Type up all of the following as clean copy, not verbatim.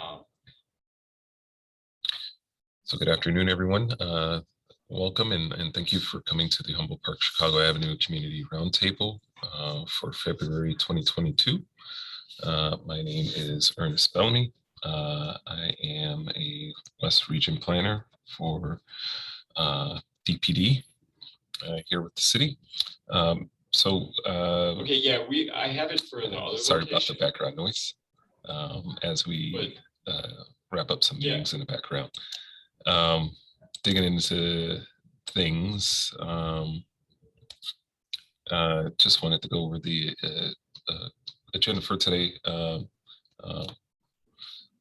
So good afternoon, everyone. Welcome and thank you for coming to the Humboldt Park Chicago Avenue Community Roundtable for February 2022. My name is Ernest Bellamy. I am a West Region Planner for DPD here with the city. Okay, yeah, I have it for the other sorry location. about the background noise as we wrap up some meetings in the background. Digging into things, just wanted to go over the agenda for today. Want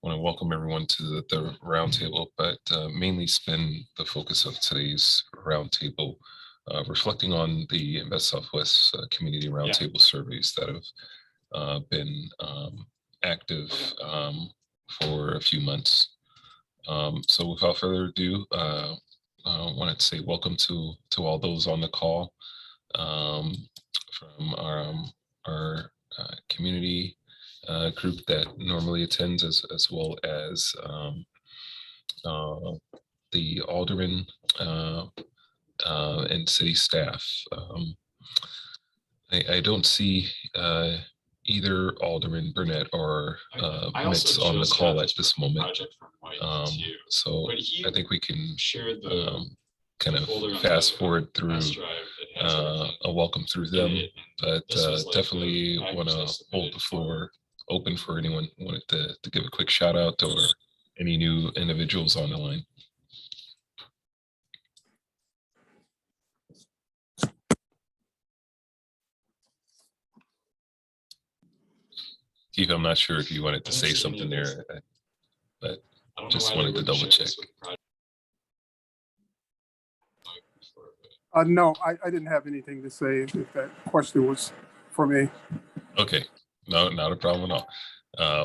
to welcome everyone to the roundtable, but mainly spend the focus of today's roundtable reflecting on the Invest Southwest Community Roundtable surveys that have been active for a few months. So without further ado, I wanted to say welcome to all those on the call from our community group that normally attends, as well as the aldermen and city staff. I don't see either Alderman Burnett or Mitz on the call at this moment. So I think we can kind of fast forward through a welcome through them, but definitely want to hold the floor open for anyone who wanted to give a quick shout out or any new individuals on the line. Keith, I'm not sure if you wanted to say something there, but just wanted to double check. No, I didn't have anything to say if that question was for me. Okay, no, not a problem at all.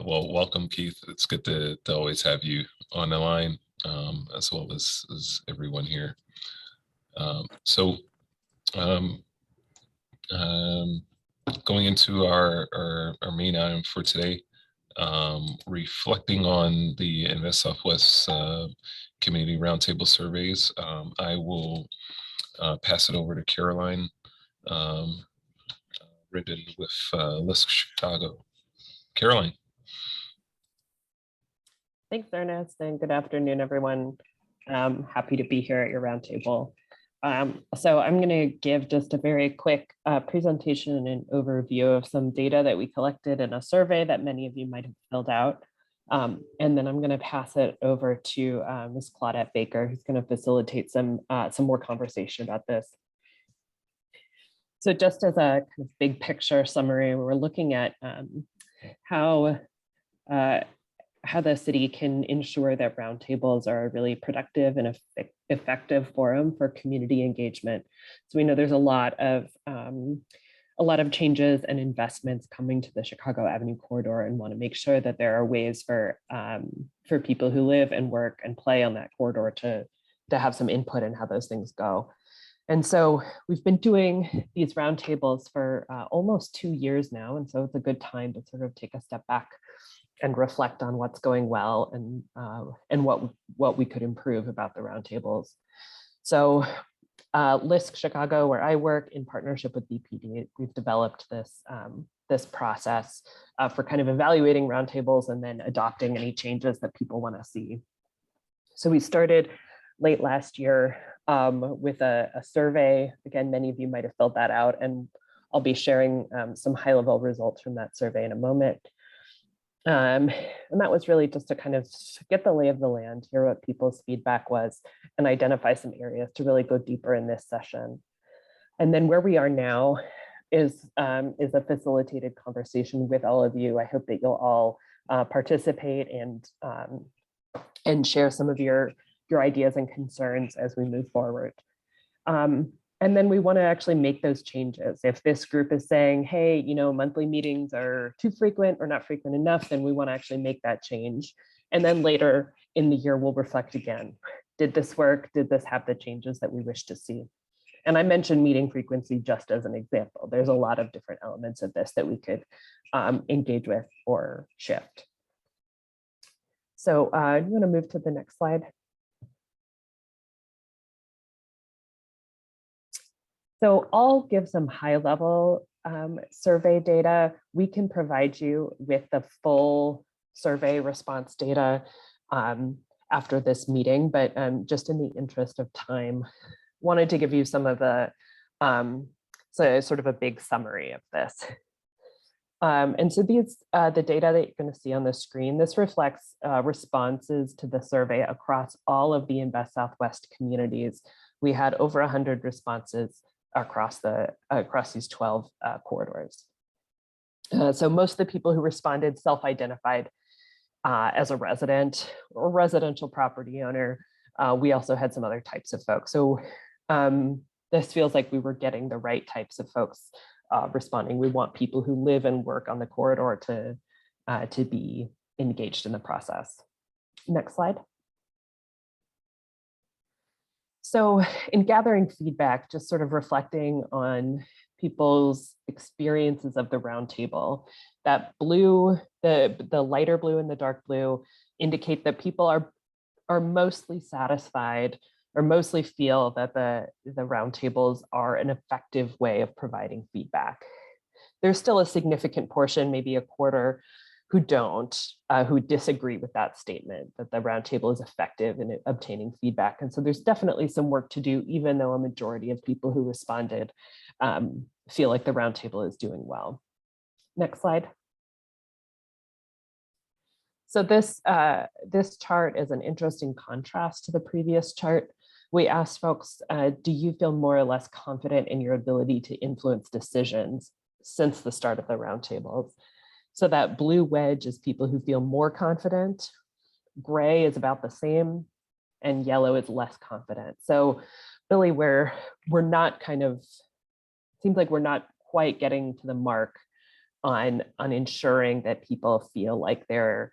Well, welcome, Keith. It's good to always have you on the line, as well as everyone here. Going into our main item for today, reflecting on the Invest Southwest Community Roundtable surveys, I will pass it over to Caroline Rinden with LISC Chicago. Caroline. Thanks, Ernest, and good afternoon, everyone. Happy to be here at your roundtable. So I'm going to give just a very quick presentation and overview of some data that we collected in a survey that many of you might have filled out. And then I'm going to pass it over to Ms. Claudette Baker, who's going to facilitate some more conversation about this. So just as a kind of big picture summary, we're looking at how the city can ensure that roundtables are a really productive and effective forum for community engagement. So we know there's a lot of changes and investments coming to the Chicago Avenue corridor, and want to make sure that there are ways for people who live and work and play on that corridor to have some input in how those things go. And so we've been doing these roundtables for almost 2 years now, and so it's a good time to sort of take a step back and reflect on what's going well and what we could improve about the roundtables. So LISC Chicago, where I work in partnership with DPD, we've developed this process for kind of evaluating roundtables and then adopting any changes that people want to see. So we started late last year with a survey. Again, many of you might have filled that out, and I'll be sharing some high-level results from that survey in a moment. And that was really just to kind of get the lay of the land, hear what people's feedback was, and identify some areas to really go deeper in this session. And then where we are now is a facilitated conversation with all of you. I hope that you'll all participate and share some of your ideas and concerns as we move forward. And then we want to actually make those changes. If this group is saying, hey, monthly meetings are too frequent or not frequent enough, then we want to actually make that change. And then later in the year, we'll reflect again. Did this work? Did this have the changes that we wish to see? And I mentioned meeting frequency just as an example. There's a lot of different elements of this that we could engage with or shift. So I'm going to move to the next slide. So I'll give some high-level survey data. We can provide you with the full survey response data after this meeting, but just in the interest of time, wanted to give you some of the, so sort of a big summary of this. And so these, the data that you're going to see on the screen, this reflects responses to the survey across all of the Invest Southwest communities. We had over 100 responses across these 12 corridors. So most of the people who responded self-identified as a resident or residential property owner. We also had some other types of folks. So this feels like we were getting the right types of folks responding. We want people who live and work on the corridor to be engaged in the process. Next slide. So in gathering feedback, just sort of reflecting on people's experiences of the roundtable, that blue, the lighter blue and the dark blue indicate that people are mostly satisfied or mostly feel that the roundtables are an effective way of providing feedback. There's still a significant portion, maybe a quarter, who disagree with that statement, that the roundtable is effective in obtaining feedback. And so there's definitely some work to do, even though a majority of people who responded feel like the roundtable is doing well. Next slide. So this chart is an interesting contrast to the previous chart. We asked folks, do you feel more or less confident in your ability to influence decisions since the start of the roundtables? So that blue wedge is people who feel more confident, gray is about the same, and yellow is less confident. So really we're not seems like we're not quite getting to the mark on ensuring that people feel like their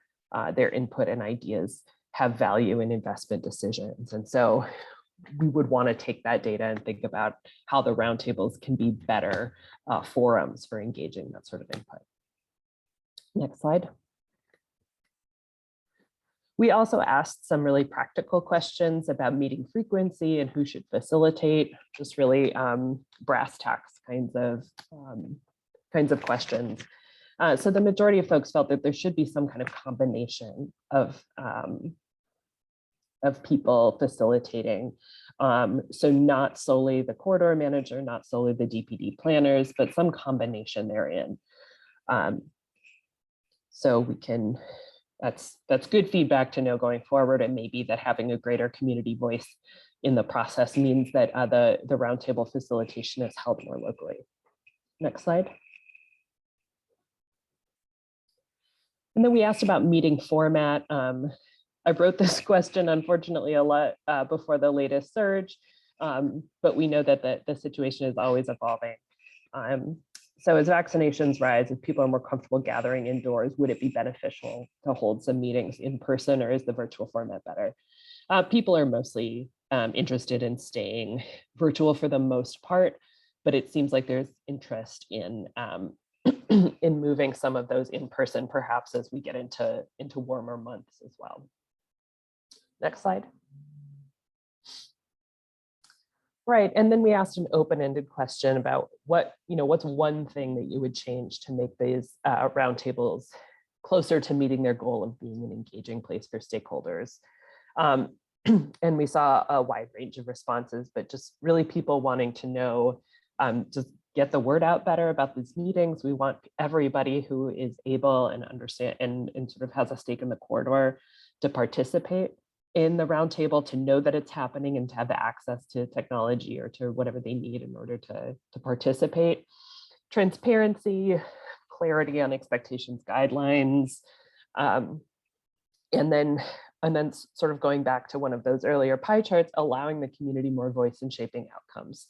input and ideas have value in investment decisions. And so we would want to take that data and think about how the roundtables can be better forums for engaging that sort of input. Next slide. We also asked some really practical questions about meeting frequency and who should facilitate, just really brass tacks kinds of questions. So the majority of folks felt that there should be some kind of combination of people facilitating. So not solely the corridor manager, not solely the DPD planners, but some combination therein. So we can, that's good feedback to know going forward, and maybe that having a greater community voice in the process means that the roundtable facilitation is held more locally. Next slide. And then we asked about meeting format. I wrote this question, unfortunately, a lot before the latest surge, but we know that the situation is always evolving. So as vaccinations rise, if people are more comfortable gathering indoors, would it be beneficial to hold some meetings in person, or is the virtual format better? People are mostly interested in staying virtual for the most part, but it seems like there's interest in in moving some of those in person, perhaps as we get into warmer months as well. Next slide. Right, and then we asked an open-ended question about what's one thing that you would change to make these roundtables closer to meeting their goal of being an engaging place for stakeholders. And we saw a wide range of responses, but just really people wanting to know, just get the word out better about these meetings. We want everybody who is able and understand and sort of has a stake in the corridor to participate in the roundtable, to know that it's happening and to have the access to technology or to whatever they need in order to participate. Transparency, clarity on expectations guidelines, and then sort of going back to one of those earlier pie charts, allowing the community more voice in shaping outcomes.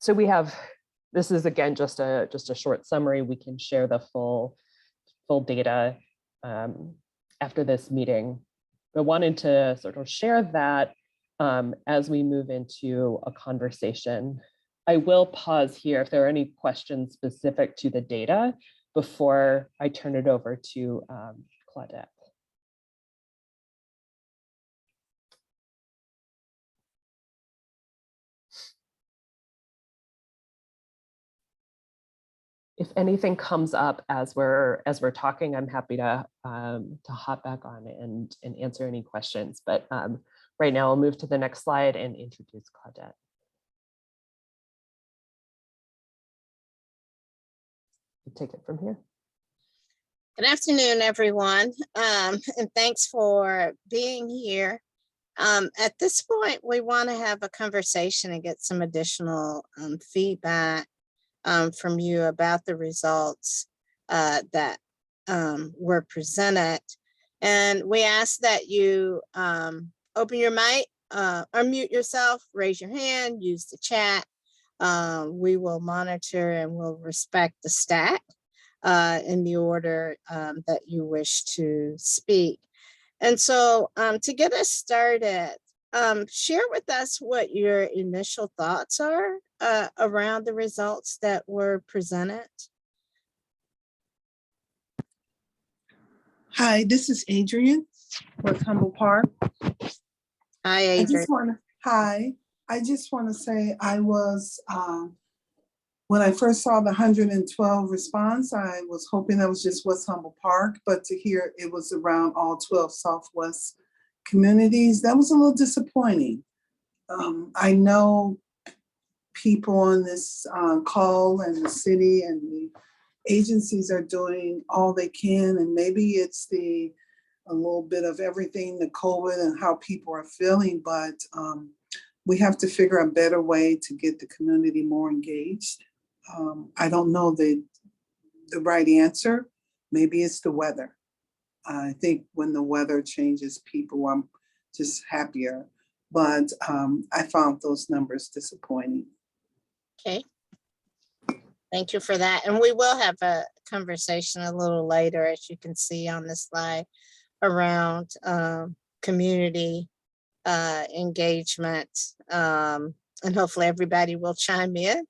So we have, this is again just a short summary. We can share the full data after this meeting. I wanted to sort of share that as we move into a conversation. I will pause here if there are any questions specific to the data before I turn it over to Claudette. if anything comes up as we're talking, I'm happy to hop back on and answer any questions. But right now I'll move to the next slide and introduce Claudette. Take it from here. Good afternoon, everyone, and thanks for being here. At this point, we want to have a conversation and get some additional feedback from you about the results that were presented. And we ask that you open your mic, unmute yourself, raise your hand, use the chat. We will monitor and will respect the stack in the order that you wish to speak. And so to get us started, share with us what your initial thoughts are around the results that were presented. Hi, this is Adrian with Humboldt Park. Hi, Adrian. I just want to say I was, when I first saw the 112 response, I was hoping that was just West Humboldt Park, but to hear it was around all 12 Southwest communities, that was a little disappointing. I know people on this call and the city and the agencies are doing all they can, and maybe it's a little bit of everything, the COVID and how people are feeling, but we have to figure a better way to get the community more engaged. I don't know the right answer. Maybe it's the weather. I think when the weather changes people, I'm just happier. But I found those numbers disappointing. Okay. Thank you for that. And we will have a conversation a little later, as you can see on the slide, around community engagement. And hopefully everybody will chime in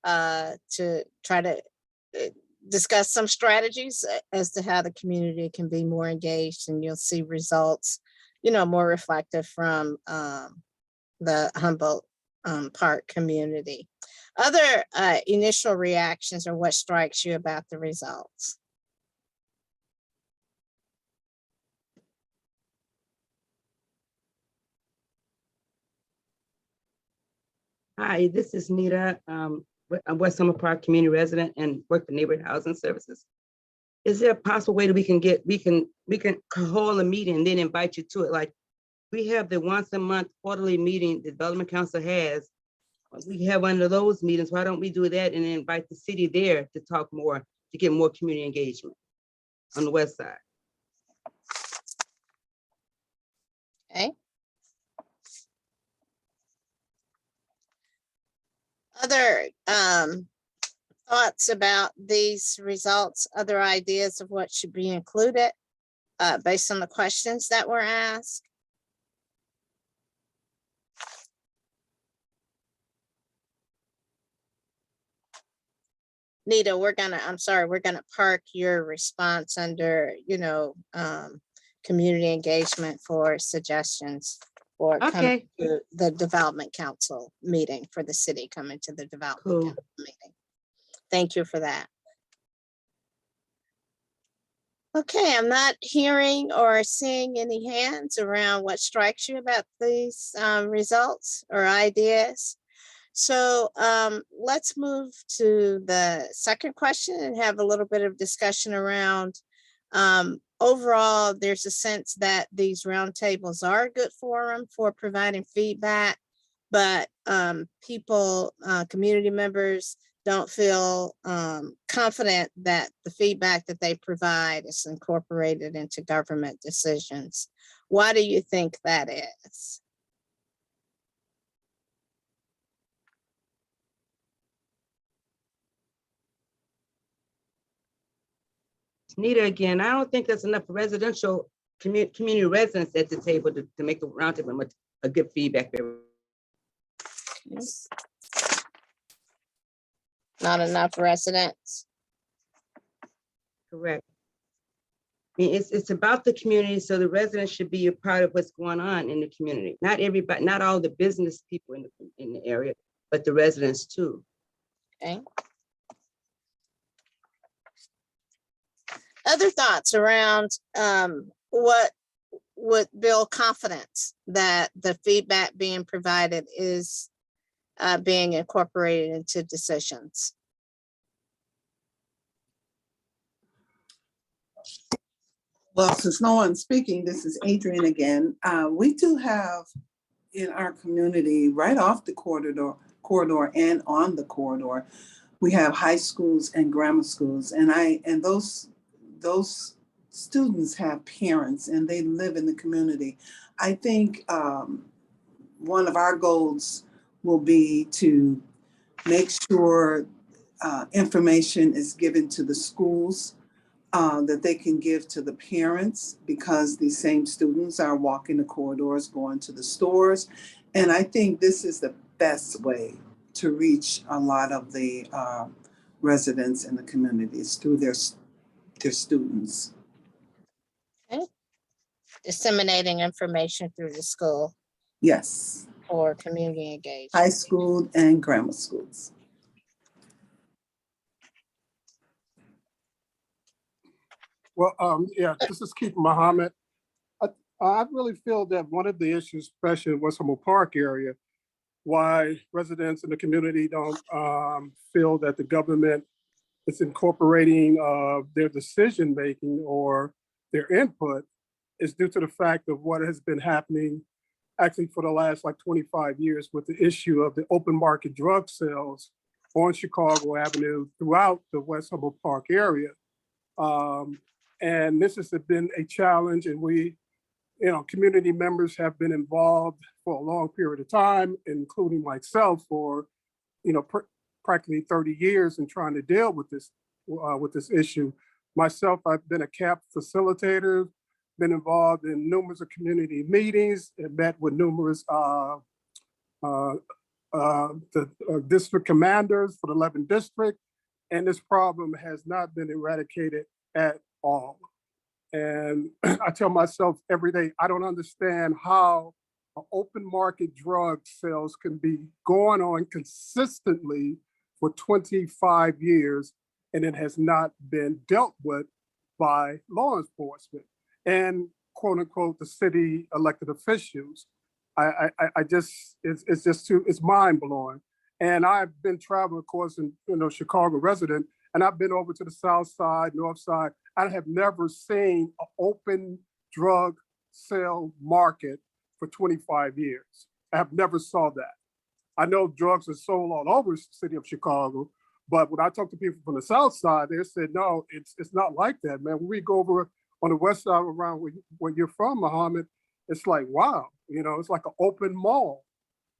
to try to discuss some strategies as to how the community can be more engaged, and you'll see results, more reflective from the Humboldt Park community. Other initial reactions, or what strikes you about the results? Hi, this is Nita. I'm West Humboldt Park community resident and work for neighborhood housing services. Is there a possible way that we can hold a meeting and then invite you to it? Like we have the once a month quarterly meeting the Development Council has. We have one of those meetings. Why don't we do that and invite the city there to talk more, to get more community engagement on the west side? Okay. Other thoughts about these results, other ideas of what should be included based on the questions that were asked? Nita, we're gonna park your response under, community engagement for suggestions for coming to the Development Council meeting, for the city coming to the Development Council meeting. Thank you for that. Okay, I'm not hearing or seeing any hands around what strikes you about these results or ideas. So let's move to the second question and have a little bit of discussion around overall, there's a sense that these roundtables are a good forum for providing feedback, but people, community members don't feel confident that the feedback that they provide is incorporated into government decisions. Why do you think that is? Nita again, I don't think there's enough residential community residents at the table to make the roundtable a good feedback. Yes. Not enough residents. Correct. I mean, it's about the community, so the residents should be a part of what's going on in the community. Not everybody, not all the business people in the area, but the residents too. Okay. Other thoughts around what would build confidence that the feedback being provided is being incorporated into decisions? Well, since no one's speaking, this is Adrienne again. We do have in our community, right off the corridor and on the corridor, we have high schools and grammar schools, and those students have parents and they live in the community. I think one of our goals will be to make sure information is given to the schools that they can give to the parents, because these same students are walking the corridors, going to the stores. And I think this is the best way to reach a lot of the residents in the communities through their students. Okay. Disseminating information through the school Yes, for community engagement. high school and grammar schools. Well, yeah, this is Keith Muhammad. I really feel that one of the issues, especially in West Humboldt Park area, why residents in the community don't feel that the government is incorporating their decision-making or their input is due to the fact of what has been happening actually for the last like 25 years with the issue of the open market drug sales on Chicago Avenue throughout the West Humboldt Park area. And this has been a challenge, and we, community members have been involved for a long period of time, including myself for, practically 30 years in trying to deal with this issue. Myself, I've been a CAP facilitator, been involved in numerous community meetings, and met with numerous district commanders for the 11th district, and this problem has not been eradicated at all. And I tell myself every day, I don't understand how open market drug sales can be going on consistently for 25 years, and it has not been dealt with by law enforcement and quote unquote the city elected officials. It's mind blowing. And I've been traveling, of course, in Chicago resident, and I've been over to the south side, north side. I have never seen an open drug sale market for 25 years. I have never saw that. I know drugs are sold all over the city of Chicago, but when I talk to people from the south side, they said, no, it's not like that, man. When we go over on the west side around where you're from, Muhammad, it's like, wow, it's like an open mall.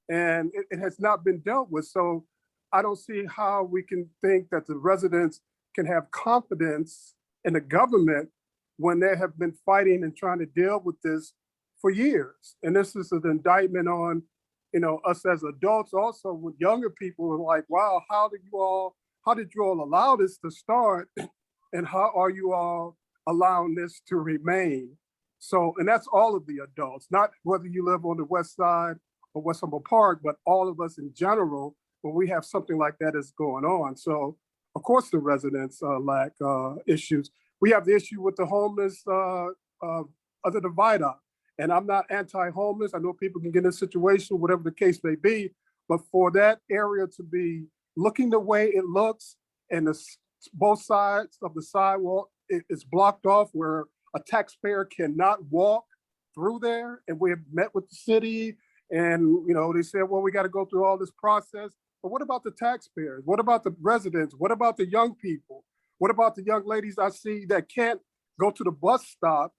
And it has not been dealt with. So I don't see how we can think that the residents can have confidence in the government when they have been fighting and trying to deal with this for years. And this is an indictment on, us as adults also, with younger people are like, wow, how did you all allow this to start? And how are you all allowing this to remain? So, and that's all of the adults, not whether you live on the west side or West Humboldt Park, but all of us in general, when we have something like that is going on. So, of course, the residents lack issues. We have the issue with the homeless under the viaduct. And I'm not anti-homeless. I know people can get in a situation, whatever the case may be, but for that area to be looking the way it looks, and both sides of the sidewalk is blocked off where a taxpayer cannot walk through there. And we have met with the city, and they said, well, we got to go through all this process. But what about the taxpayers? What about the residents? What about the young people? What about the young ladies I see that can't go to the bus stop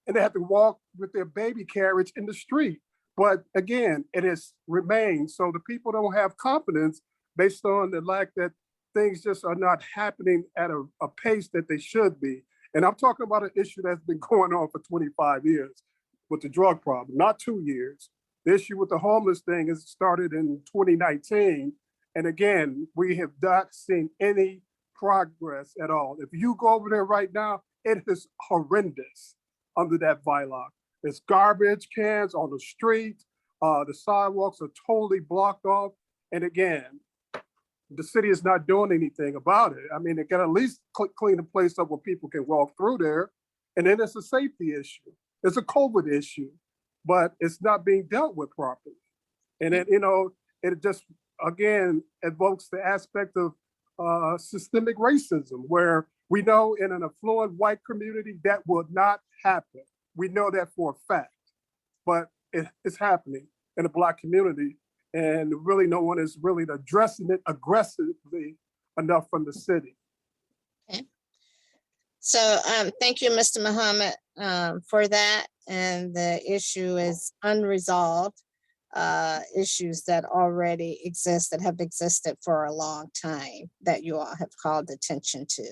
and they have to walk with their baby carriage in the street? But again, it has remained. So the people don't have confidence based on the lack that things just are not happening at a pace that they should be. And I'm talking about an issue that's been going on for 25 years with the drug problem, not 2 years. The issue with the homeless thing is started in 2019. And again, we have not seen any progress at all. If you go over there right now, it is horrendous under that viaduct. There's garbage cans on the street. The sidewalks are totally blocked off. And again, the city is not doing anything about it. I mean, they got at least clean the place up where people can walk through there. And then it's a safety issue. It's a COVID issue, but it's not being dealt with properly. And it, it just, again, evokes the aspect of systemic racism, where we know in an affluent white community that would not happen. We know that for a fact, but it's happening in the Black community, and really no one is really addressing it aggressively enough from the city. Okay. So thank you, Mr. Muhammad, for that. And the issue is unresolved issues that already exist, that have existed for a long time, that you all have called attention to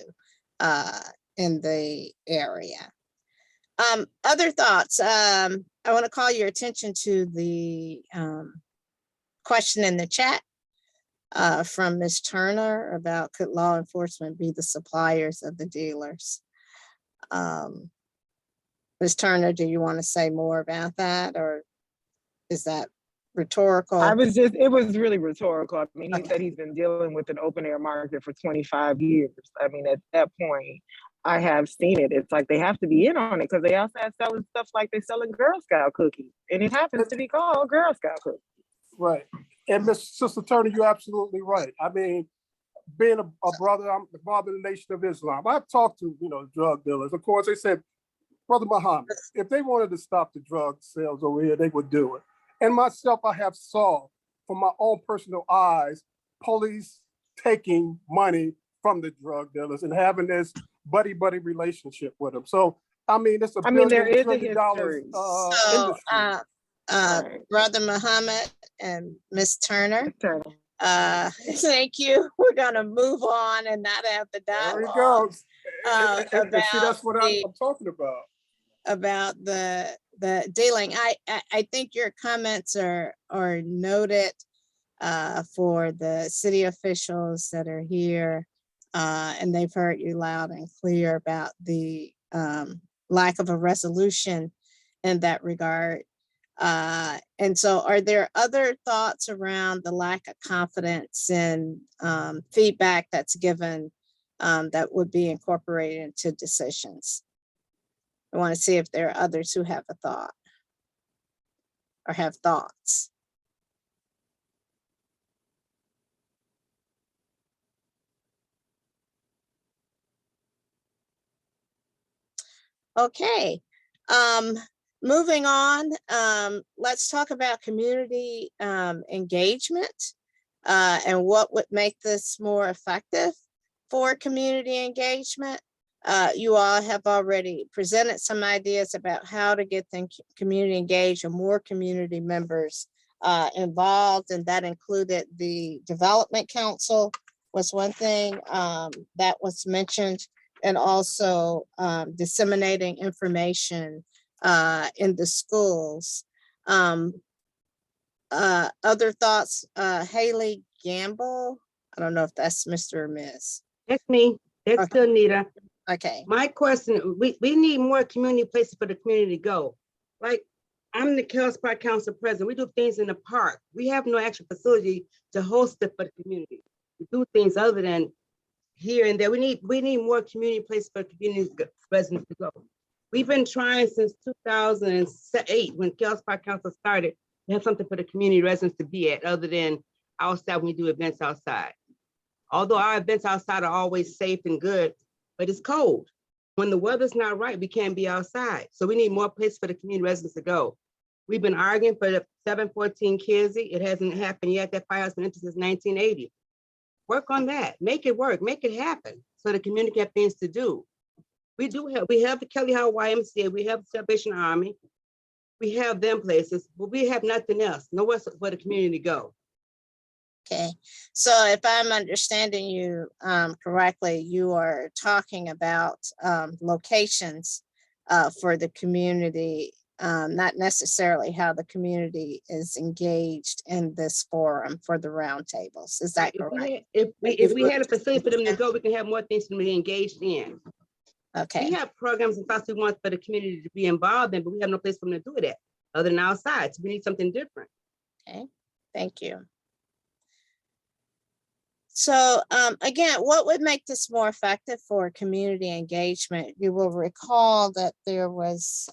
in the area. Other thoughts? I want to call your attention to the question in the chat from Ms. Turner about, could law enforcement be the suppliers of the dealers? Ms. Turner, do you want to say more about that, or is that rhetorical? It was really rhetorical. I mean, he said he's been dealing with an open air market for 25 years. I mean, at that point, I have seen it. It's like they have to be in on it, because they also have selling stuff like they're selling Girl Scout cookies, and it happens to be called Girl Scout cookies. Right. And Sister Turner, you're absolutely right. I mean, being a brother, I'm the father of the Nation of Islam. I've talked to, drug dealers. Of course, they said, Brother Muhammad, if they wanted to stop the drug sales over here, they would do it. And myself, I have saw from my own personal eyes, police taking money from the drug dealers and having this buddy relationship with them. So, I mean, it's there is a $1 billion industry. Brother Muhammad and Ms. Turner, thank you. We're gonna move on and not have the dialogue. There we go. See, that's what I'm talking about. About the dealing. I think your comments are noted for the city officials that are here, and they've heard you loud and clear about the lack of a resolution in that regard. And so are there other thoughts around the lack of confidence in feedback that's given that would be incorporated into decisions? I want to see if there are others who have a thought or have thoughts. Okay, moving on, let's talk about community engagement and what would make this more effective for community engagement. You all have already presented some ideas about how to get the community engaged and more community members involved, and that included the Development Council was one thing that was mentioned, and also disseminating information in the schools. Other thoughts, Haley Gamble, I don't know if that's Mr. or Ms. That's me. That's still Nita. Okay. My question, we need more community places for the community to go. Like, I'm the Kells Park Council president. We do things in the park. We have no actual facility to host it for the community. We do things other than here and there. We need more community places for community residents to go. We've been trying since 2008 when Kells Park Council started to have something for the community residents to be at, other than outside when we do events outside. Although our events outside are always safe and good, but it's cold. When the weather's not right, we can't be outside. So we need more places for the community residents to go. We've been arguing for the 714 Kizzy. It hasn't happened yet. That fire has been into since 1980. Work on that. Make it work. Make it happen so the community can have things to do. We have the Kelly Howard YMCA. We have the Salvation Army. We have them places, but we have nothing else. Nowhere for the community to go. Okay, so if I'm understanding you correctly, you are talking about locations for the community, not necessarily how the community is engaged in this forum for the roundtables. Is that correct? If we had a facility for them to go, we can have more things to be engaged in. Okay. We have programs and thoughts we want for the community to be involved in, but we have no place for them to do it at, other than outside. So we need something different. Okay, thank you. So again, what would make this more effective for community engagement? You will recall that there was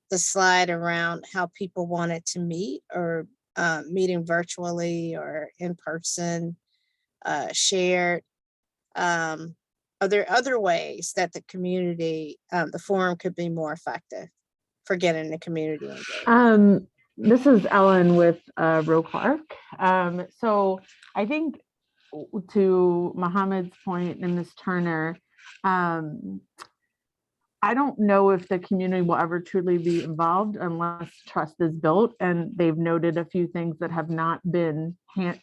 the slide around how people wanted to meet, or meeting virtually or in person, shared. Are there other ways that the community, the forum could be more effective for getting the community engaged? This is Ellen with Roe Clark. So I think to Mohammed's point and Ms. Turner, I don't know if the community will ever truly be involved unless trust is built, and they've noted a few things that have not been taken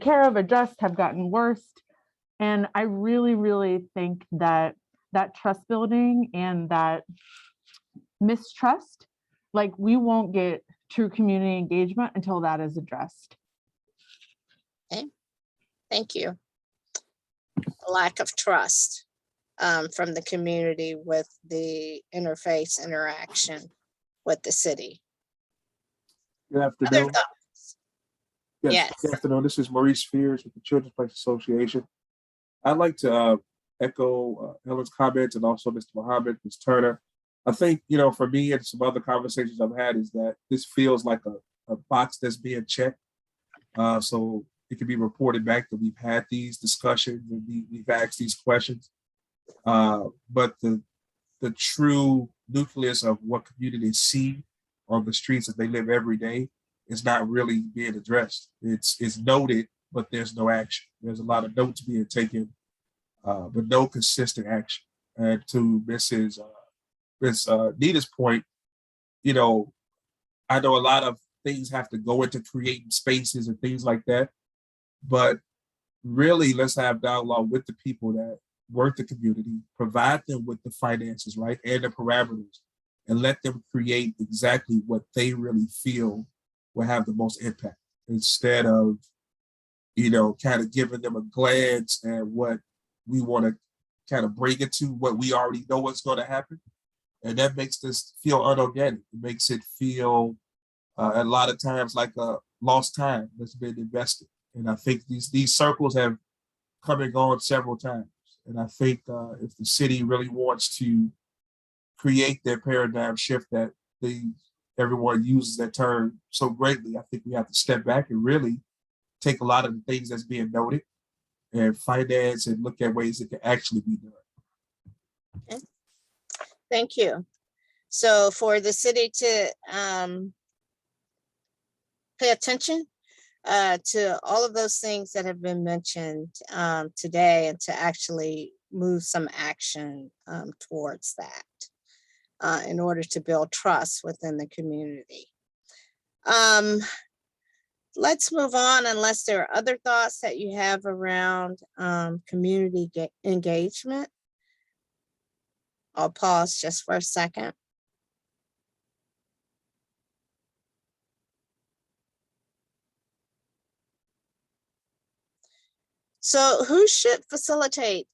care of, addressed, have gotten worse. And I really think that trust building and that mistrust, like, we won't get true community engagement until that is addressed. Okay, thank you. A lack of trust from the community with the interface interaction with the city. Good Other afternoon. thoughts? Yes. Good afternoon. This is Maurice Spears with the Children's Place Association. I'd like to echo Helen's comments and also Mr. Mohammed, Ms. Turner. I think, for me and some other conversations I've had is that this feels like a box that's being checked. So it can be reported back that we've had these discussions and we've asked these questions. But the true nucleus of what communities see on the streets that they live every day is not really being addressed. It's noted, but there's no action. There's a lot of notes being taken, but no consistent action. And to Ms. Nita's point, I know a lot of things have to go into creating spaces and things like that, but really let's have dialogue with the people that work the community, provide them with the finances, right, and the parameters, and let them create exactly what they really feel will have the most impact, instead of, kind of giving them a glance at what we want to kind of bring it to what we already know what's going to happen. And that makes this feel unorganic. It makes it feel a lot of times like a lost time that's been invested. And I think these circles have come and gone several times. And I think if the city really wants to create that paradigm shift that everyone uses that term so greatly, I think we have to step back and really take a lot of the things that's being noted and finance and look at ways it can actually be done. Okay. Thank you. So for the city to pay attention to all of those things that have been mentioned today, and to actually move some action towards that in order to build trust within the community. Let's move on, unless there are other thoughts that you have around community engagement. I'll pause just for a second. So who should facilitate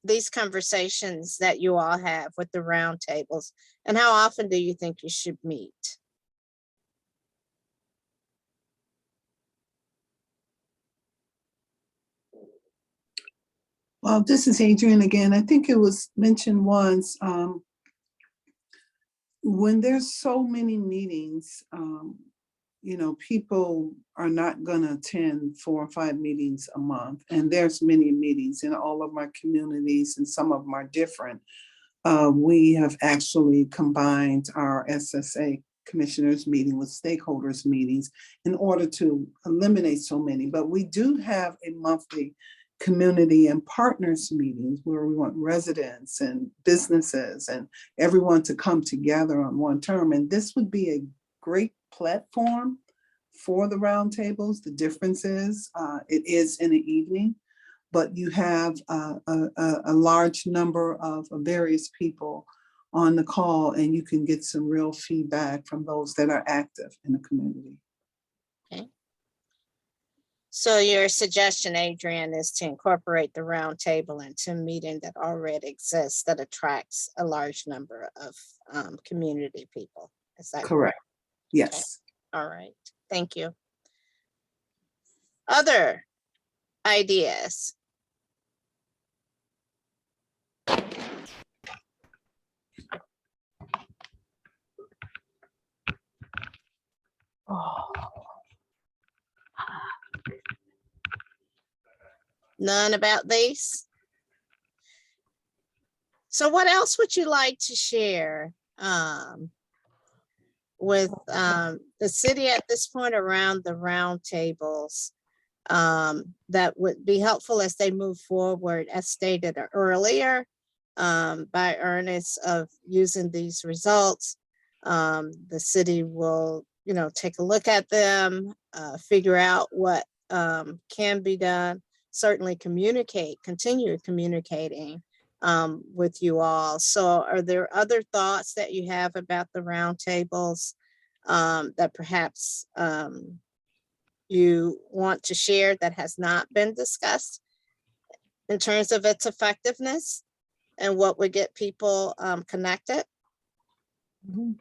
these conversations that you all have with the roundtables, and how often do you think you should meet? Well, this is Adrienne again. I think it was mentioned once, when there's so many meetings, people are not going to attend 4 or 5 meetings a month. And there's many meetings in all of my communities, and some of them are different. We have actually combined our SSA commissioners meeting with stakeholders meetings in order to eliminate so many. But we do have a monthly community and partners meetings where we want residents and businesses and everyone to come together on one term. And this would be a great platform for the roundtables. The difference is it is in the evening, but you have a large number of various people on the call, and you can get some real feedback from those that are active in the community. Okay. So your suggestion, Adrienne, is to incorporate the roundtable into a meeting that already exists that attracts a large number of community people. Is that correct? Yes. Okay. All right. Thank you. other ideas? None about these? So what else would you like to share with the city at this point around the roundtables that would be helpful as they move forward, as stated earlier by Ernest, of using these results? The city will, take a look at them, figure out what can be done, certainly continue communicating with you all. So are there other thoughts that you have about the roundtables that perhaps you want to share that has not been discussed in terms of its effectiveness and what would get people connected? Mhm.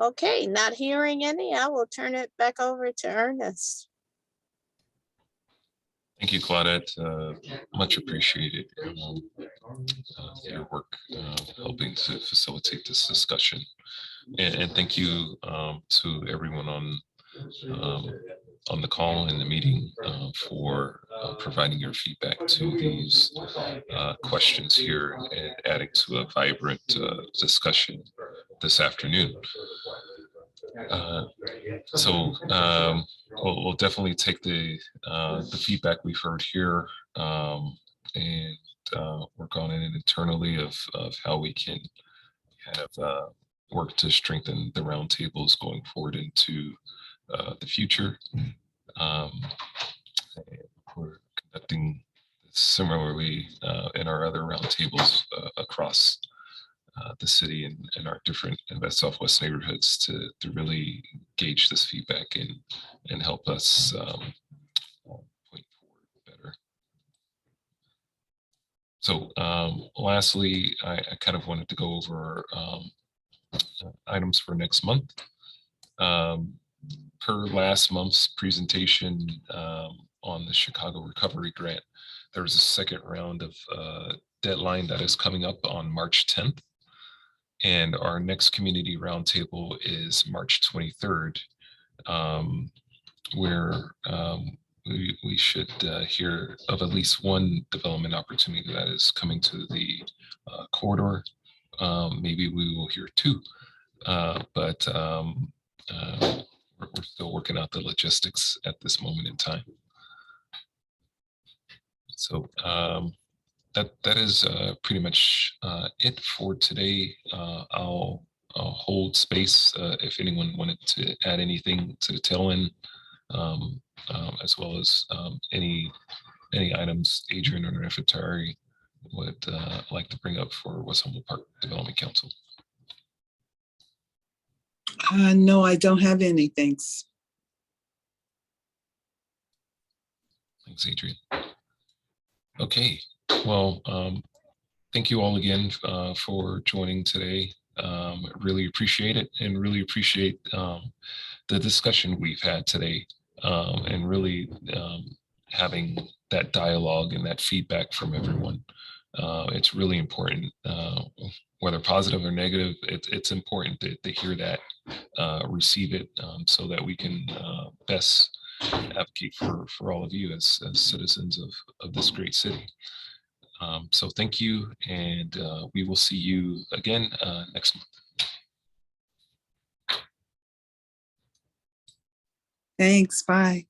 Okay, not hearing any, I will turn it back over to Ernest. Thank you, Claudette. Much appreciated your work helping to facilitate this discussion. And thank you to everyone on the call and the meeting for providing your feedback to these questions here and adding to a vibrant discussion this afternoon. So we'll definitely take the feedback we've heard here and work on it internally of how we can kind of work to strengthen the roundtables going forward into the future. We're conducting similarly in our other roundtables across the city and our different West Southwest neighborhoods to really gauge this feedback and help us point forward better. So lastly, I kind of wanted to go over items for next month. Per last month's presentation on the Chicago Recovery Grant, there was a second round of deadline that is coming up on March 10th. And our next community roundtable is March 23rd, where we should hear of at least one development opportunity that is coming to the corridor. Maybe we will hear two, but we're still working out the logistics at this moment in time. So that is pretty much it for today. I'll hold space if anyone wanted to add anything to the tail end, as well as any items Adrian or Nefertari would like to bring up for West Humboldt Park Development Council. No, I don't have any, thanks. Thanks, Adrian. Okay, well, thank you all again for joining today. Really appreciate it and really appreciate the discussion we've had today and really having that dialogue and that feedback from everyone. It's really important, whether positive or negative, it's important to hear that, receive it so that we can best advocate for all of you as citizens of this great city. So thank you, and we will see you again next month. Thanks, bye.